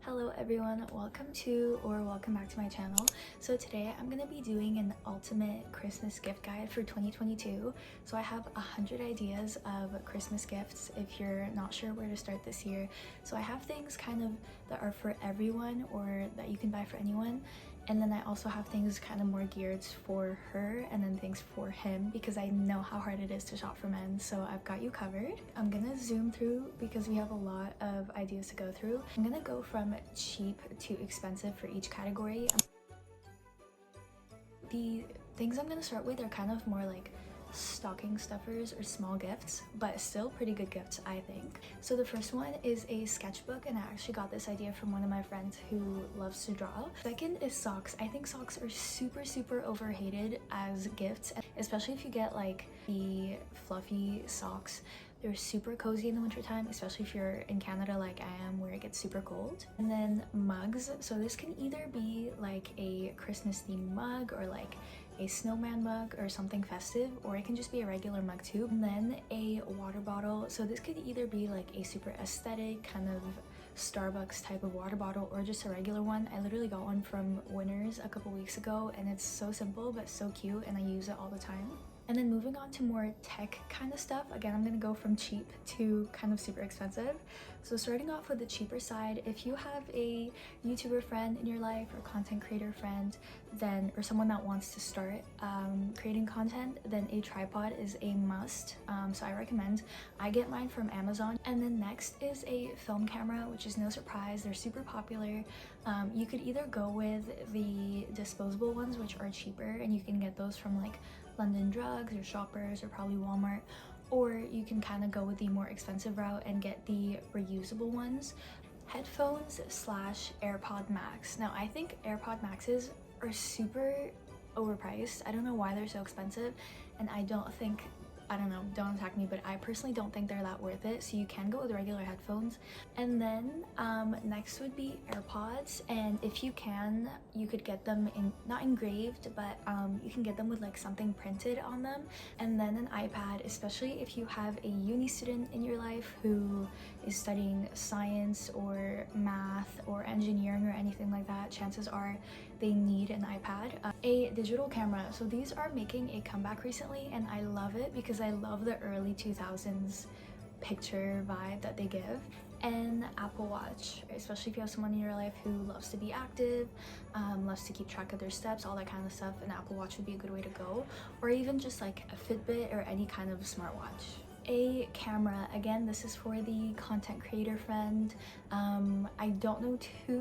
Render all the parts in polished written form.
Hello everyone, welcome back to my channel. So today I'm gonna be doing an ultimate Christmas gift guide for 2022. So I have 100 ideas of Christmas gifts if you're not sure where to start this year. So I have things kind of that are for everyone or that you can buy for anyone. And then I also have things kind of more geared for her and then things for him because I know how hard it is to shop for men. So I've got you covered. I'm gonna zoom through because we have a lot of ideas to go through. I'm gonna go from cheap to expensive for each category. The things I'm gonna start with are kind of more like stocking stuffers or small gifts, but still pretty good gifts, I think. So the first one is a sketchbook, and I actually got this idea from one of my friends who loves to draw. Second is socks. I think socks are super overhated as gifts, especially if you get like the fluffy socks. They're super cozy in the wintertime, especially if you're in Canada like I am, where it gets super cold. And then mugs. So this can either be like a Christmas themed mug or like a snowman mug or something festive, or it can just be a regular mug too. And then a water bottle. So this could either be like a super aesthetic kind of Starbucks type of water bottle or just a regular one. I literally got one from Winners a couple weeks ago and it's so simple but so cute and I use it all the time. And then moving on to more tech kind of stuff, again, I'm gonna go from cheap to kind of super expensive. So starting off with the cheaper side, if you have a YouTuber friend in your life or content creator friend, then or someone that wants to start creating content, then a tripod is a must. So I recommend. I get mine from Amazon. And then next is a film camera, which is no surprise. They're super popular. You could either go with the disposable ones, which are cheaper, and you can get those from like London Drugs or Shoppers or probably Walmart, or you can kind of go with the more expensive route and get the reusable ones. Headphones slash AirPod Max. Now I think AirPod Maxes are super overpriced. I don't know why they're so expensive, and I don't know, don't attack me, but I personally don't think they're that worth it. So you can go with regular headphones. And then next would be AirPods, and if you can, you could get them in, not engraved, but you can get them with like something printed on them. And then an iPad, especially if you have a uni student in your life who is studying science or math or engineering or anything like that, chances are they need an iPad. A digital camera. So these are making a comeback recently and I love it because I love the early 2000s picture vibe that they give. And Apple Watch, especially if you have someone in your life who loves to be active, loves to keep track of their steps, all that kind of stuff, an Apple Watch would be a good way to go. Or even just like a Fitbit or any kind of smartwatch. A camera, again, this is for the content creator friend. I don't know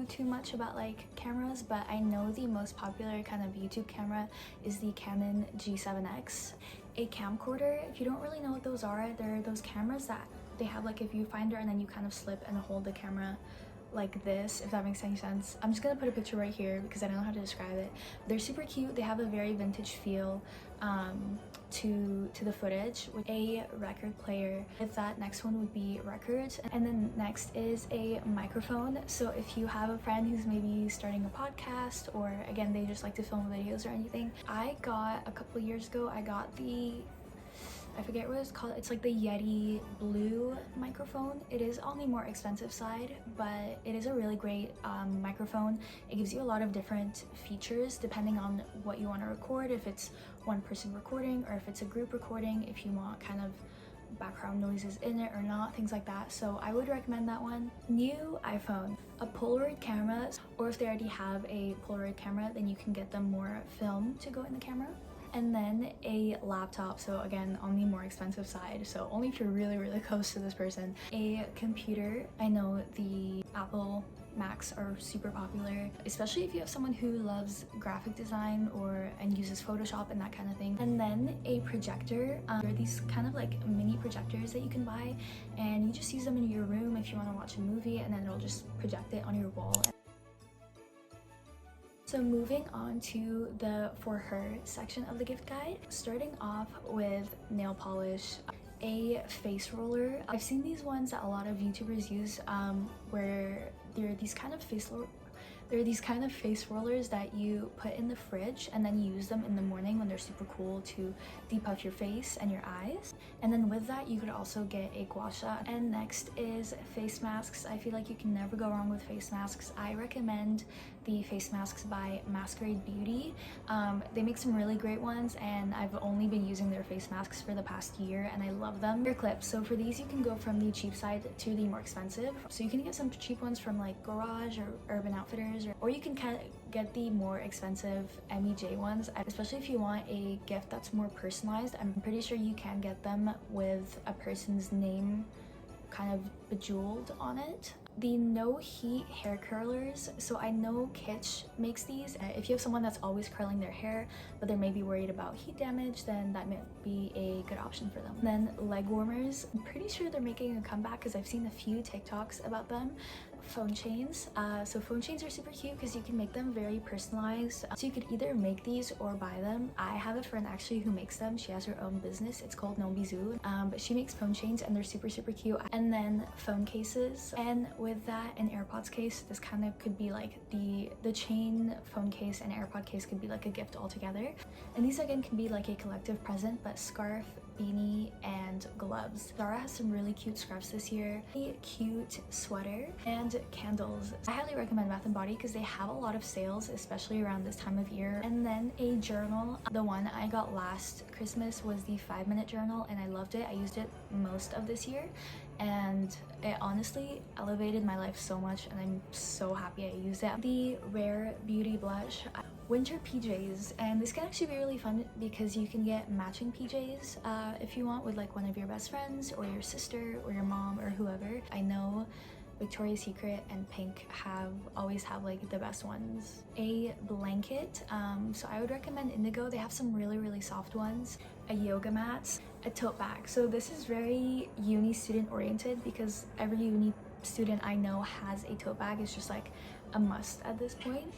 too much about like cameras, but I know the most popular kind of YouTube camera is the Canon G7X. A camcorder, if you don't really know what those are, they're those cameras that they have like a viewfinder and then you kind of slip and hold the camera like this, if that makes any sense. I'm just gonna put a picture right here because I don't know how to describe it. They're super cute. They have a very vintage feel to the footage. With a record player, with that, next one would be records. And then next is a microphone. So if you have a friend who's maybe starting a podcast, or again they just like to film videos or anything, I got a couple years ago, I got the, I forget what it's called. It's like the Yeti blue microphone. It is on the more expensive side, but it is a really great microphone. It gives you a lot of different features depending on what you want to record, if it's one person recording or if it's a group recording, if you want kind of background noises in it or not, things like that. So I would recommend that one. New iPhone, a Polaroid camera, or if they already have a Polaroid camera, then you can get them more film to go in the camera. And then a laptop, so again on the more expensive side, so only if you're really close to this person. A computer, I know the Apple Macs are super popular, especially if you have someone who loves graphic design and uses Photoshop and that kind of thing. And then a projector. There are these kind of like mini projectors that you can buy, and you just use them in your room if you want to watch a movie, and then it'll just project it on your wall. So moving on to the for her section of the gift guide, starting off with nail polish. A face roller. I've seen these ones that a lot of YouTubers use where they're these kind of They're these kind of face rollers that you put in the fridge and then you use them in the morning when they're super cool to depuff your face and your eyes. And then with that, you could also get a gua sha. And next is face masks. I feel like you can never go wrong with face masks. I recommend the face masks by Masquerade Beauty. They make some really great ones, and I've only been using their face masks for the past year and I love them. They're clips, so for these you can go from the cheap side to the more expensive. So you can get some cheap ones from like Garage or Urban Outfitters, or you can kind of get the more expensive MEJ ones, especially if you want a gift that's more personalized. I'm pretty sure you can get them with a person's name kind of bejeweled on it. The no heat hair curlers, so I know Kitsch makes these. If you have someone that's always curling their hair but they're maybe worried about heat damage, then that might be a good option for them. Then leg warmers, I'm pretty sure they're making a comeback because I've seen a few TikToks about them. Phone chains, so phone chains are super cute because you can make them very personalized. So you could either make these or buy them. I have a friend actually who makes them. She has her own business, it's called Nombizu, but she makes phone chains and they're super cute. And then phone cases, and with that, an AirPods case. This kind of could be like the chain phone case and AirPod case could be like a gift altogether. And these again can be like a collective present, but scarf, beanie, and gloves. Zara has some really cute scarves this year, a cute sweater, and candles. I highly recommend Bath & Body because they have a lot of sales, especially around this time of year. And then a journal. The one I got last Christmas was the 5-minute journal and I loved it. I used it most of this year and it honestly elevated my life so much and I'm so happy I used it. The Rare Beauty blush. Winter PJs, and this can actually be really fun because you can get matching PJs if you want with like one of your best friends or your sister or your mom or whoever. I know Victoria's Secret and Pink always have like the best ones. A blanket, so I would recommend Indigo. They have some really soft ones. A yoga mat, a tote bag. So this is very uni student oriented because every uni student I know has a tote bag. It's just like a must at this point.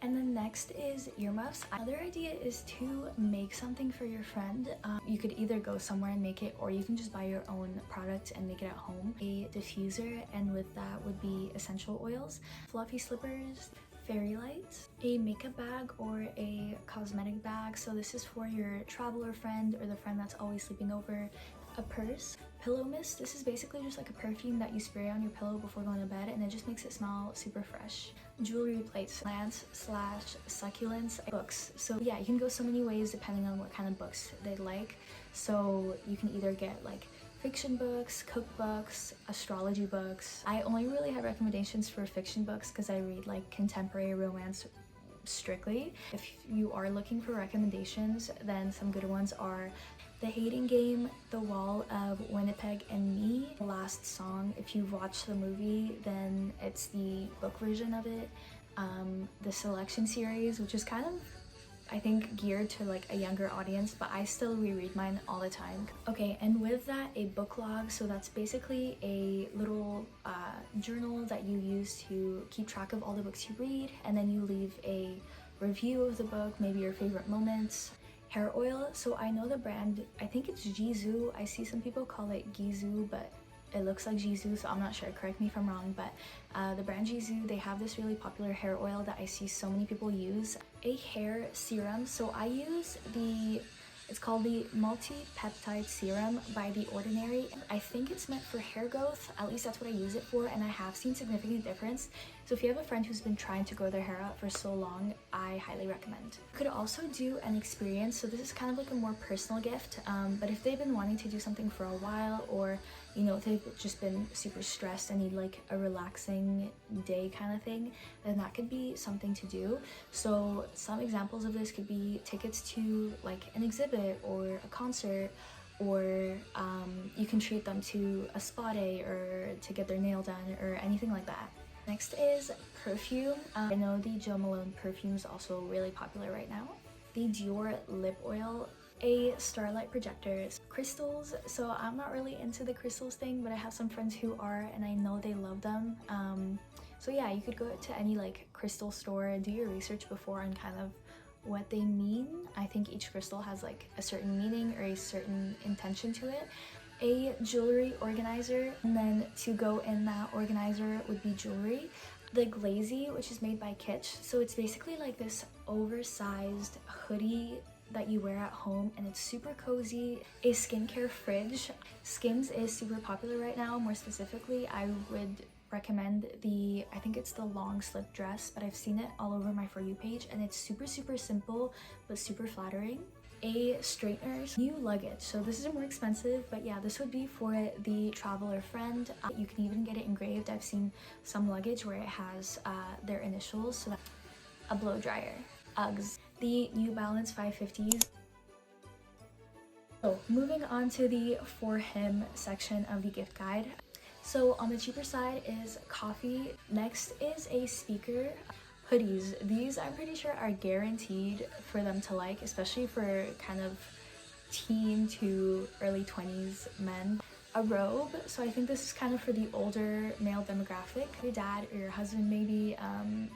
And then next is earmuffs. Another idea is to make something for your friend. You could either go somewhere and make it, or you can just buy your own product and make it at home. A diffuser, and with that would be essential oils, fluffy slippers, fairy lights, a makeup bag or a cosmetic bag. So this is for your traveler friend or the friend that's always sleeping over. A purse, pillow mist. This is basically just like a perfume that you spray on your pillow before going to bed and it just makes it smell super fresh. Jewelry plates, plants / succulents, books. So yeah, you can go so many ways depending on what kind of books they like. So you can either get like fiction books, cookbooks, astrology books. I only really have recommendations for fiction books because I read like contemporary romance strictly. If you are looking for recommendations, then some good ones are The Hating Game, The Wall of Winnipeg and Me, Last Song. If you've watched the movie, then it's the book version of it. The Selection series, which is kind of, I think, geared to like a younger audience, but I still reread mine all the time. Okay, and with that, a book log. So that's basically a little journal that you use to keep track of all the books you read, and then you leave a review of the book, maybe your favorite moments. Hair oil, so I know the brand, I think it's Jisoo. I see some people call it Gizu, but it looks like Jisoo, so I'm not sure, correct me if I'm wrong, but the brand Jisoo, they have this really popular hair oil that I see so many people use. A hair serum, so I use it's called the Multi-Peptide Serum by The Ordinary. I think it's meant for hair growth, at least that's what I use it for, and I have seen significant difference. So if you have a friend who's been trying to grow their hair out for so long, I highly recommend. You could also do an experience, so this is kind of like a more personal gift, but if they've been wanting to do something for a while, or you know, if they've just been super stressed and need like a relaxing day kind of thing, then that could be something to do. So some examples of this could be tickets to like an exhibit or a concert, or you can treat them to a spa day or to get their nail done or anything like that. Next is perfume. I know the Jo Malone perfume is also really popular right now. The Dior lip oil, a starlight projector, crystals. So I'm not really into the crystals thing, but I have some friends who are, and I know they love them. So yeah, you could go to any like crystal store and do your research before on kind of what they mean. I think each crystal has like a certain meaning or a certain intention to it. A jewelry organizer, and then to go in that organizer would be jewelry. The Glazy, which is made by Kitsch, so it's basically like this oversized hoodie that you wear at home, and it's super cozy. A skincare fridge. Skims is super popular right now. More specifically, I would recommend I think it's the long slip dress, but I've seen it all over my For You page, and it's super simple but super flattering. A straighteners. New luggage, so this is more expensive, but yeah, this would be for the traveler friend. You can even get it engraved. I've seen some luggage where it has their initials. So a blow dryer. Uggs. The New Balance 550s. So moving on to the for him section of the gift guide. So on the cheaper side is coffee. Next is a speaker. Hoodies. These I'm pretty sure are guaranteed for them to like, especially for kind of teen to early 20s men. A robe. So I think this is kind of for the older male demographic. Your dad or your husband maybe,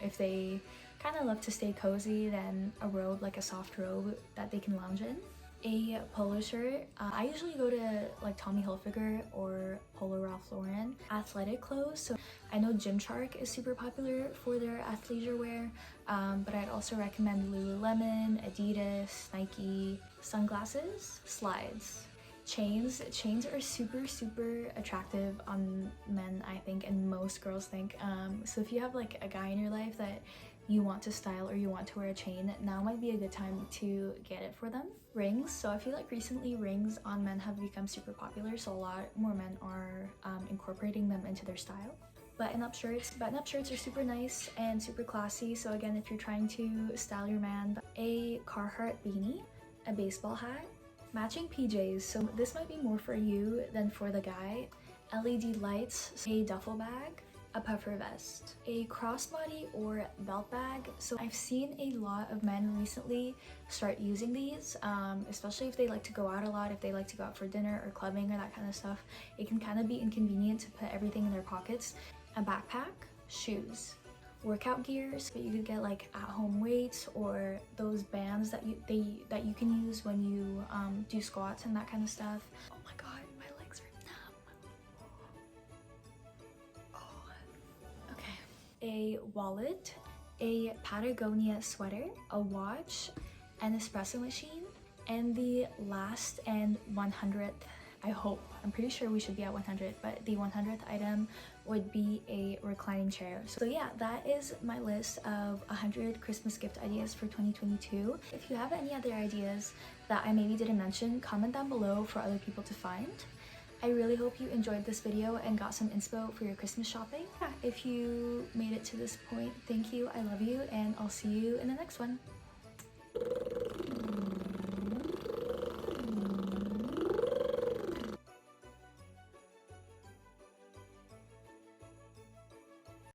if they kind of love to stay cozy, then a robe, like a soft robe that they can lounge in. A polo shirt. I usually go to like Tommy Hilfiger or Polo Ralph Lauren. Athletic clothes. So I know Gymshark is super popular for their athleisure wear, but I'd also recommend Lululemon, Adidas, Nike. Sunglasses. Slides. Chains are super attractive on men, I think, and most girls think. So if you have like a guy in your life that you want to style or you want to wear a chain, now might be a good time to get it for them. Rings. So I feel like recently rings on men have become super popular, so a lot more men are incorporating them into their style. Button-up shirts are super nice and super classy. So again, if you're trying to style your man. A Carhartt beanie. A baseball hat. Matching PJs. So this might be more for you than for the guy. LED lights. A duffel bag. A puffer vest. A crossbody or belt bag. So I've seen a lot of men recently start using these, especially if they like to go out a lot, if they like to go out for dinner or clubbing or that kind of stuff. It can kind of be inconvenient to put everything in their pockets. A backpack. Shoes. Workout gear, so you could get like at-home weights or those bands that you can use when you do squats and that kind of stuff. Oh my god, my legs are numb. Oh. Okay. A wallet, a Patagonia sweater, a watch, an espresso machine, and the last and 100th, I hope, I'm pretty sure we should be at 100, but the 100th item would be a reclining chair. So yeah, that is my list of 100 Christmas gift ideas for 2022. If you have any other ideas that I maybe didn't mention, comment down below for other people to find. I really hope you enjoyed this video and got some inspo for your Christmas shopping. Yeah, if you made it to this point, thank you, I love you, and I'll see you in the next one.